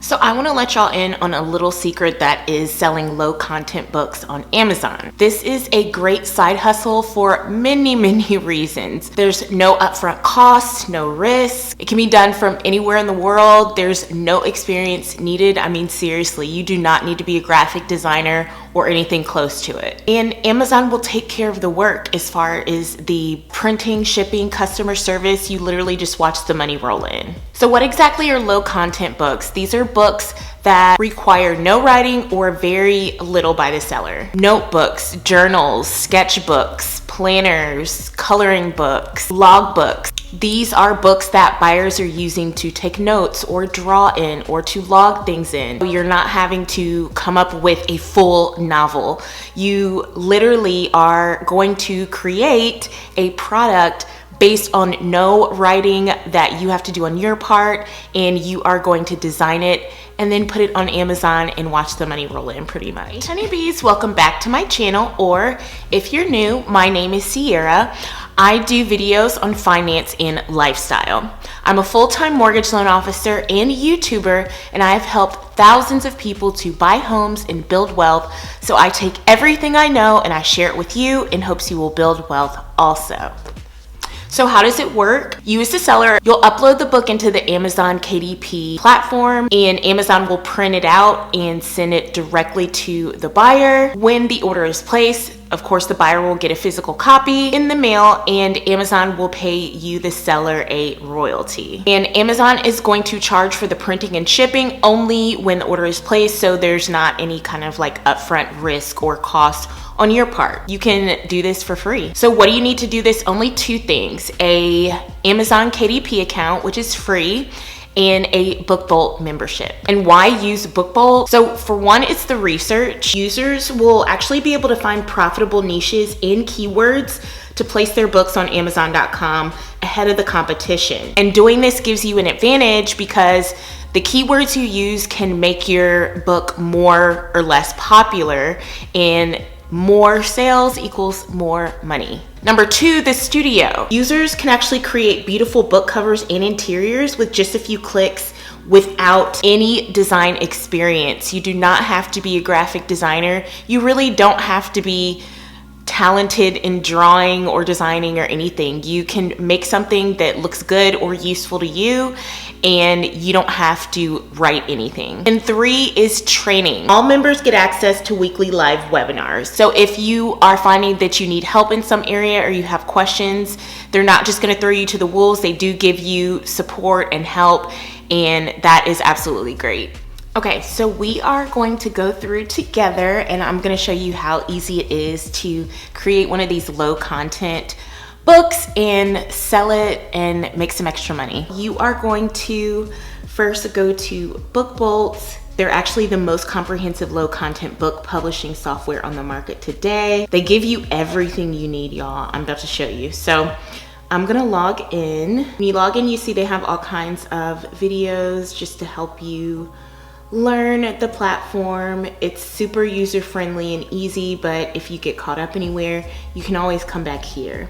So I want to let y'all in on a little secret that is selling low content books on Amazon. This is a great side hustle for many reasons. There's no upfront costs, no risk. It can be done from anywhere in the world. There's no experience needed. I mean, seriously, you do not need to be a graphic designer or anything close to it. And Amazon will take care of the work as far as the printing, shipping, customer service. You literally just watch the money roll in. So what exactly are low content books? These are books that require no writing or very little by the seller. Notebooks, journals, sketchbooks, planners, coloring books, log books. These are books that buyers are using to take notes or draw in or to log things in. You're not having to come up with a full novel. You literally are going to create a product based on no writing that you have to do on your part, and you are going to design it and then put it on Amazon and watch the money roll in pretty much. Hey honeybees, welcome back to my channel, or if you're new, my name is Ciara. I do videos on finance and lifestyle. I'm a full-time mortgage loan officer and YouTuber, and I've helped thousands of people to buy homes and build wealth. So I take everything I know and I share it with you in hopes you will build wealth also. So how does it work? You as the seller, you'll upload the book into the Amazon KDP platform, and Amazon will print it out and send it directly to the buyer. When the order is placed, of course, the buyer will get a physical copy in the mail, and Amazon will pay you, the seller, a royalty. And Amazon is going to charge for the printing and shipping only when the order is placed, so there's not any kind of like upfront risk or cost on your part. You can do this for free. So what do you need to do this? Only two things: a Amazon KDP account, which is free, and a BookBolt membership. And why use BookBolt? So for one, it's the research. Users will actually be able to find profitable niches and keywords to place their books on Amazon.com ahead of the competition. And doing this gives you an advantage because the keywords you use can make your book more or less popular, and more sales equals more money. Number two, the studio. Users can actually create beautiful book covers and interiors with just a few clicks without any design experience. You do not have to be a graphic designer. You really don't have to be talented in drawing or designing or anything. You can make something that looks good or useful to you, and you don't have to write anything. And three is training. All members get access to weekly live webinars. So if you are finding that you need help in some area or you have questions, they're not just gonna throw you to the wolves. They do give you support and help, and that is absolutely great. Okay, so we are going to go through together, and I'm gonna show you how easy it is to create one of these low content books and sell it and make some extra money. You are going to first go to BookBolt. They're actually the most comprehensive low content book publishing software on the market today. They give you everything you need, y'all. I'm about to show you. So I'm gonna log in. When you log in, you see they have all kinds of videos just to help you learn the platform. It's super user friendly and easy, but if you get caught up anywhere, you can always come back here.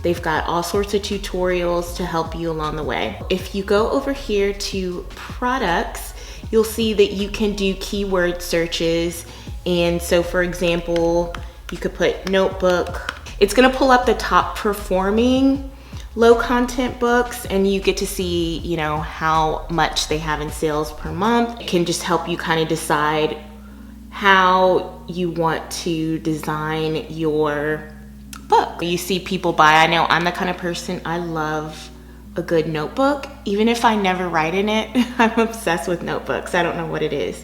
They've got all sorts of tutorials to help you along the way. If you go over here to products, you'll see that you can do keyword searches. And so for example, you could put notebook. It's gonna pull up the top performing low content books, and you get to see, you know, how much they have in sales per month. It can just help you kind of decide how you want to design your book. You see people buy. I know I'm the kind of person, I love a good notebook. Even if I never write in it, I'm obsessed with notebooks. I don't know what it is.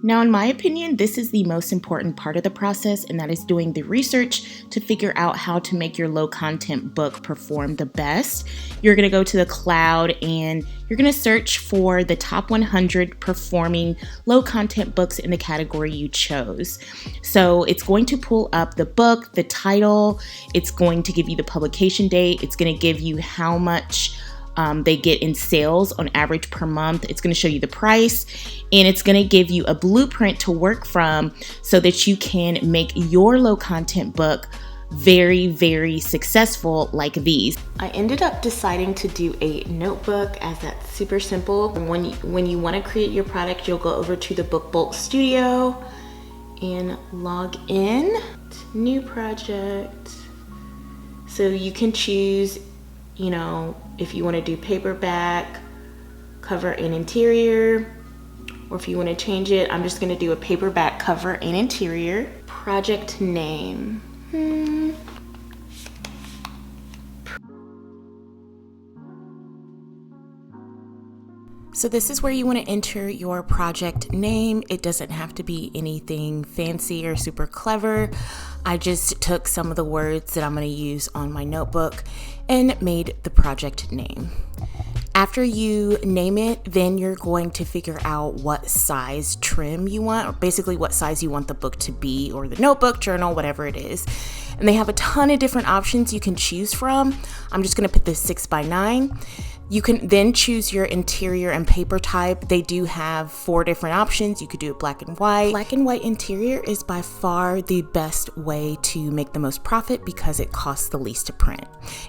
Now, in my opinion, this is the most important part of the process, and that is doing the research to figure out how to make your low content book perform the best. You're gonna go to the cloud and you're gonna search for the top 100 performing low content books in the category you chose. So it's going to pull up the book, the title, it's going to give you the publication date, it's gonna give you how much they get in sales on average per month. It's going to show you the price, and it's going to give you a blueprint to work from so that you can make your low content book very, very successful like these. I ended up deciding to do a notebook as that's super simple. When you want to create your product, you'll go over to the Book Bolt Studio and log in to new project. So you can choose, you know, if you want to do paperback, cover and interior, or if you want to change it, I'm just going to do a paperback cover and interior. Project name. So this is where you want to enter your project name. It doesn't have to be anything fancy or super clever. I just took some of the words that I'm going to use on my notebook and made the project name. After you name it, then you're going to figure out what size trim you want, or basically what size you want the book to be, or the notebook, journal, whatever it is. And they have a ton of different options you can choose from. I'm just going to put this 6x9. You can then choose your interior and paper type. They do have 4 different options. You could do it black and white. Black and white interior is by far the best way to make the most profit because it costs the least to print.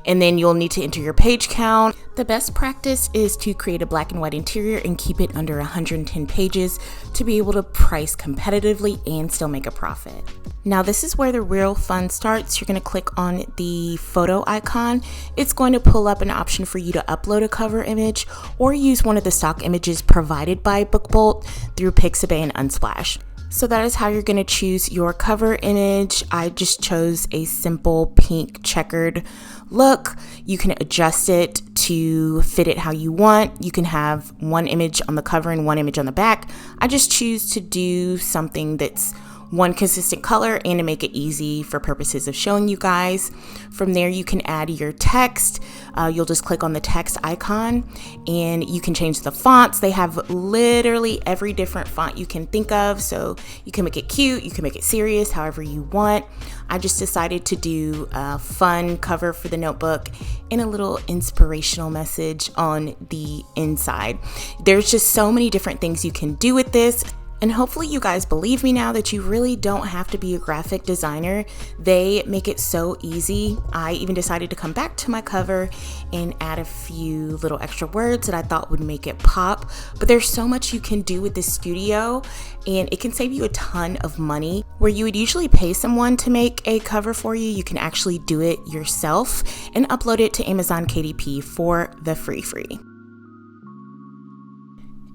And then you'll need to enter your page count. The best practice is to create a black and white interior and keep it under 110 pages to be able to price competitively and still make a profit. Now this is where the real fun starts. You're going to click on the photo icon. It's going to pull up an option for you to upload a cover image or use one of the stock images provided by BookBolt through Pixabay and Unsplash. So that is how you're going to choose your cover image. I just chose a simple pink checkered look. You can adjust it to fit it how you want. You can have one image on the cover and one image on the back. I just choose to do something that's one consistent color and to make it easy for purposes of showing you guys. From there, you can add your text. You'll just click on the text icon and you can change the fonts. They have literally every different font you can think of. So you can make it cute, you can make it serious, however you want. I just decided to do a fun cover for the notebook and a little inspirational message on the inside. There's just so many different things you can do with this. And hopefully you guys believe me now that you really don't have to be a graphic designer. They make it so easy. I even decided to come back to my cover and add a few little extra words that I thought would make it pop. But there's so much you can do with this studio and it can save you a ton of money. Where you would usually pay someone to make a cover for you, you can actually do it yourself and upload it to Amazon KDP for the free.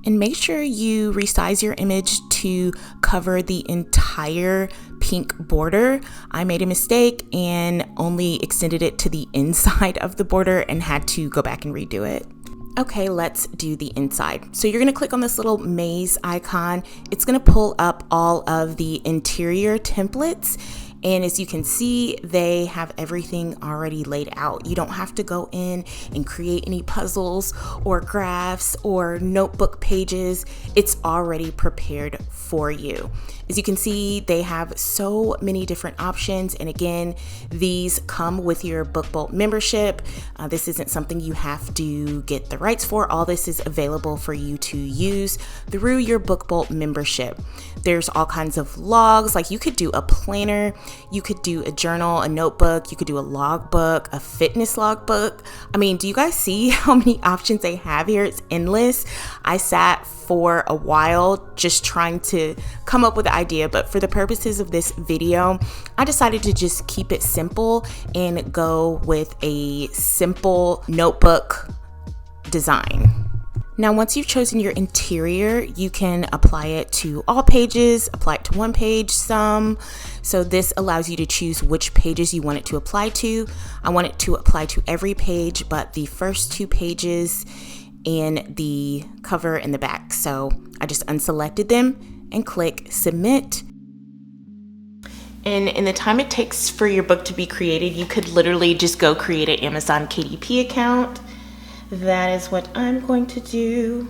And make sure you resize your image to cover the entire pink border. I made a mistake and only extended it to the inside of the border and had to go back and redo it. Okay, let's do the inside. So you're gonna click on this little maze icon. It's gonna pull up all of the interior templates. And as you can see, they have everything already laid out. You don't have to go in and create any puzzles or graphs or notebook pages. It's already prepared for you. As you can see, they have so many different options. And again, these come with your BookBolt membership. This isn't something you have to get the rights for. All this is available for you to use through your BookBolt membership. There's all kinds of logs, like you could do a planner, you could do a journal, a notebook, you could do a logbook, a fitness logbook. I mean, do you guys see how many options they have here? It's endless. I sat for a while just trying to come up with the idea, but for the purposes of this video, I decided to just keep it simple and go with a simple notebook design. Now, once you've chosen your interior, you can apply it to all pages, apply it to one page, some. So this allows you to choose which pages you want it to apply to. I want it to apply to every page, but the first 2 pages and the cover and the back. So I just unselected them and click submit. And in the time it takes for your book to be created, you could literally just go create an Amazon KDP account. That is what I'm going to do.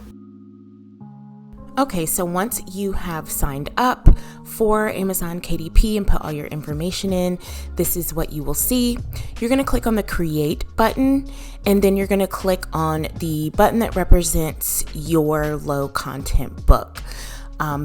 Okay, so once you have signed up for Amazon KDP and put all your information in, this is what you will see. You're going to click on the create button, and then you're going to click on the button that represents your low content book.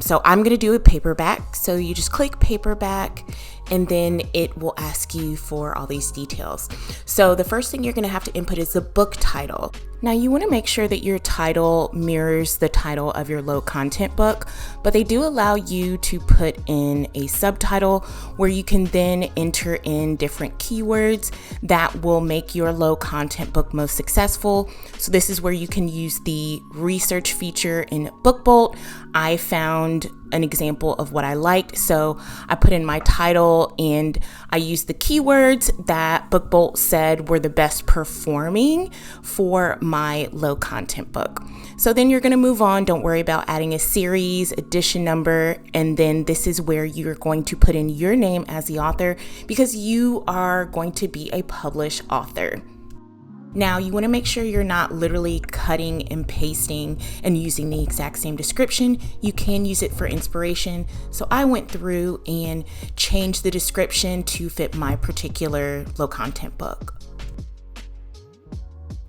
So I'm going to do a paperback. So you just click paperback, and then it will ask you for all these details. So the first thing you're going to have to input is the book title. Now you want to make sure that your title mirrors the title of your low content book, but they do allow you to put in a subtitle where you can then enter in different keywords that will make your low content book most successful. So this is where you can use the research feature in BookBolt. I found an example of what I liked, so I put in my title and I used the keywords that BookBolt said were the best performing for my low content book. So then you're going to move on. Don't worry about adding a series, edition number, and then this is where you're going to put in your name as the author because you are going to be a published author. Now, you want to make sure you're not literally cutting and pasting and using the exact same description. You can use it for inspiration. So I went through and changed the description to fit my particular low content book.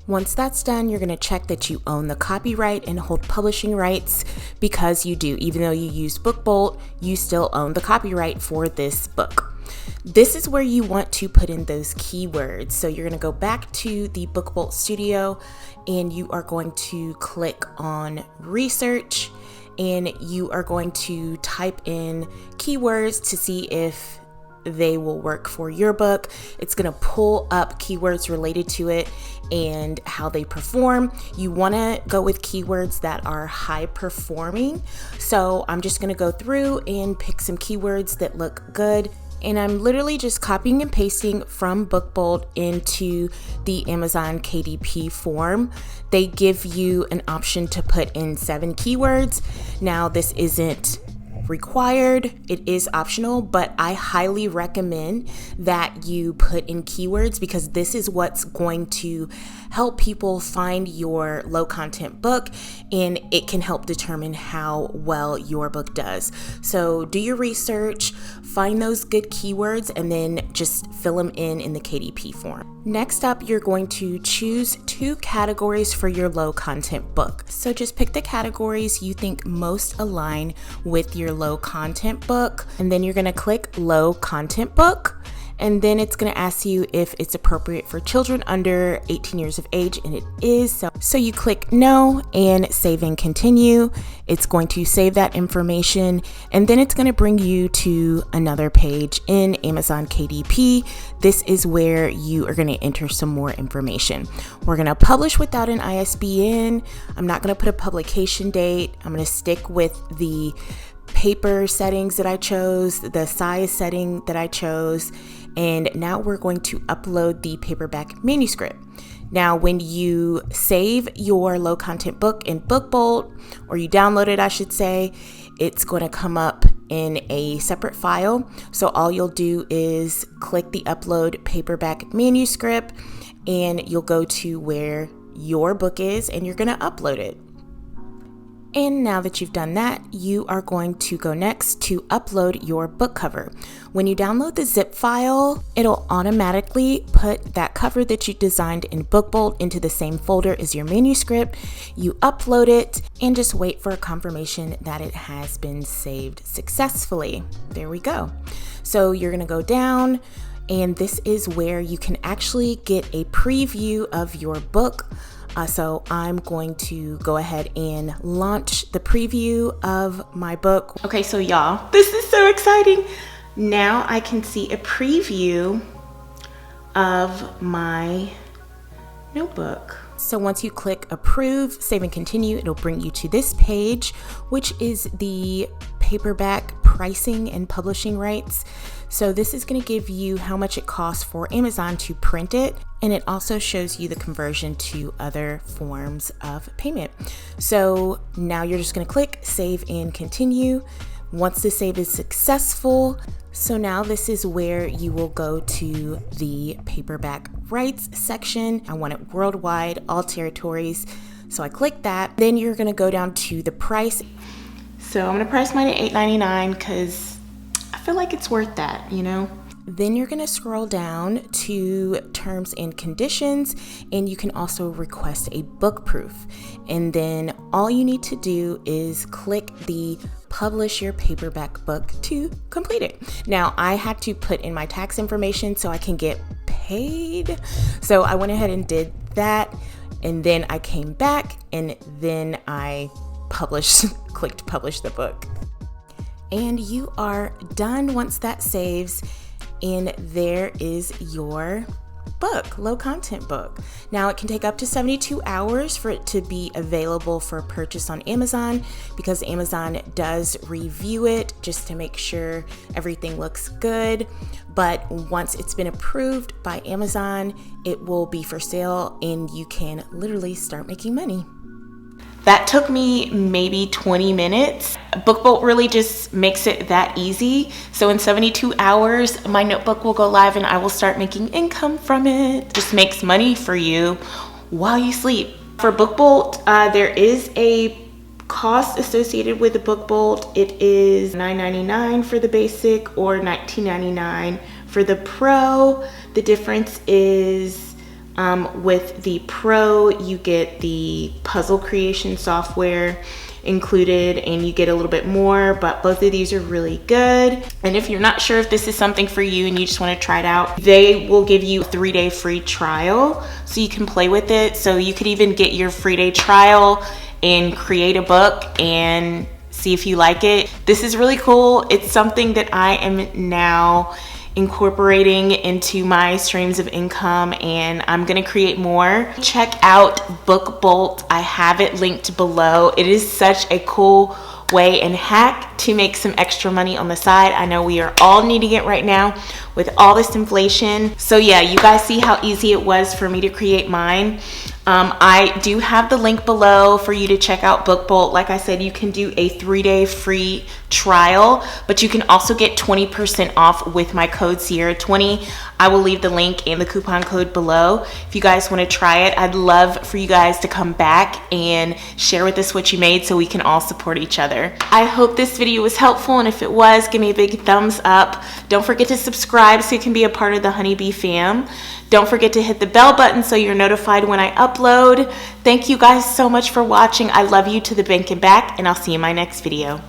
Once that's done, you're going to check that you own the copyright and hold publishing rights because you do. Even though you use BookBolt, you still own the copyright for this book. This is where you want to put in those keywords. So you're going to go back to the BookBolt Studio and you are going to click on research and you are going to type in keywords to see if they will work for your book. It's going to pull up keywords related to it and how they perform. You want to go with keywords that are high performing. So I'm just going to go through and pick some keywords that look good. And I'm literally just copying and pasting from BookBolt into the Amazon KDP form. They give you an option to put in 7 keywords. Now, this isn't required, it is optional, but I highly recommend that you put in keywords because this is what's going to help people find your low content book and it can help determine how well your book does. So do your research, find those good keywords, and then just fill them in the KDP form. Next up, you're going to choose 2 categories for your low content book. So just pick the categories you think most align with your low content book, and then you're going to click low content book. And then it's going to ask you if it's appropriate for children under 18 years of age, and it is. So you click no and save and continue. It's going to save that information, and then it's going to bring you to another page in Amazon KDP. This is where you are going to enter some more information. We're going to publish without an ISBN. I'm not going to put a publication date. I'm going to stick with the paper settings that I chose, the size setting that I chose, and now we're going to upload the paperback manuscript. Now, when you save your low content book in BookBolt, or you download it, I should say, it's going to come up in a separate file. So all you'll do is click the upload paperback manuscript, and you'll go to where your book is, and you're going to upload it. And now that you've done that, you are going to go next to upload your book cover. When you download the zip file, it'll automatically put that cover that you designed in BookBolt into the same folder as your manuscript. You upload it and just wait for a confirmation that it has been saved successfully. There we go. So you're going to go down, and this is where you can actually get a preview of your book. So I'm going to go ahead and launch the preview of my book. Okay, so y'all, this is so exciting. Now I can see a preview of my notebook. So once you click approve, save and continue, it'll bring you to this page, which is the paperback pricing and publishing rights. So this is going to give you how much it costs for Amazon to print it, and it also shows you the conversion to other forms of payment. So now you're just going to click save and continue. Once the save is successful, so now this is where you will go to the paperback rights section. I want it worldwide, all territories. So I click that. Then you're going to go down to the price. So I'm going to price mine at $8.99 because I feel like it's worth that, you know? Then you're going to scroll down to terms and conditions, and you can also request a book proof. And then all you need to do is click the publish your paperback book to complete it. Now, I had to put in my tax information so I can get paid. So I went ahead and did that. And then I came back and then I clicked publish the book. And you are done once that saves. And there is your book, low content book. Now it can take up to 72 hours for it to be available for purchase on Amazon, because Amazon does review it just to make sure everything looks good. But once it's been approved by Amazon, it will be for sale and you can literally start making money. That took me maybe 20 minutes. BookBolt really just makes it that easy. So in 72 hours, my notebook will go live and I will start making income from it. Just makes money for you while you sleep. For BookBolt, there is a cost associated with the BookBolt. It is $9.99 for the basic or $19.99 for the Pro. The difference is with the Pro, you get the puzzle creation software included and you get a little bit more, but both of these are really good. And if you're not sure if this is something for you and you just want to try it out, they will give you a 3-day free trial so you can play with it. So you could even get your free day trial and create a book and see if you like it. This is really cool. It's something that I am now incorporating into my streams of income, and I'm gonna create more. Check out BookBolt. I have it linked below. It is such a cool way and hack to make some extra money on the side. I know we are all needing it right now with all this inflation. So yeah, you guys see how easy it was for me to create mine. I do have the link below for you to check out BookBolt. Like I said, you can do a 3-day free trial, but you can also get 20% off with my code Ciara20. I will leave the link and the coupon code below. If you guys want to try it, I'd love for you guys to come back and share with us what you made so we can all support each other. I hope this video was helpful, and if it was, give me a big thumbs up. Don't forget to subscribe so you can be a part of the Honeybee fam. Don't forget to hit the bell button so you're notified when I upload. Thank you guys so much for watching. I love you to the bank and back, and I'll see you in my next video.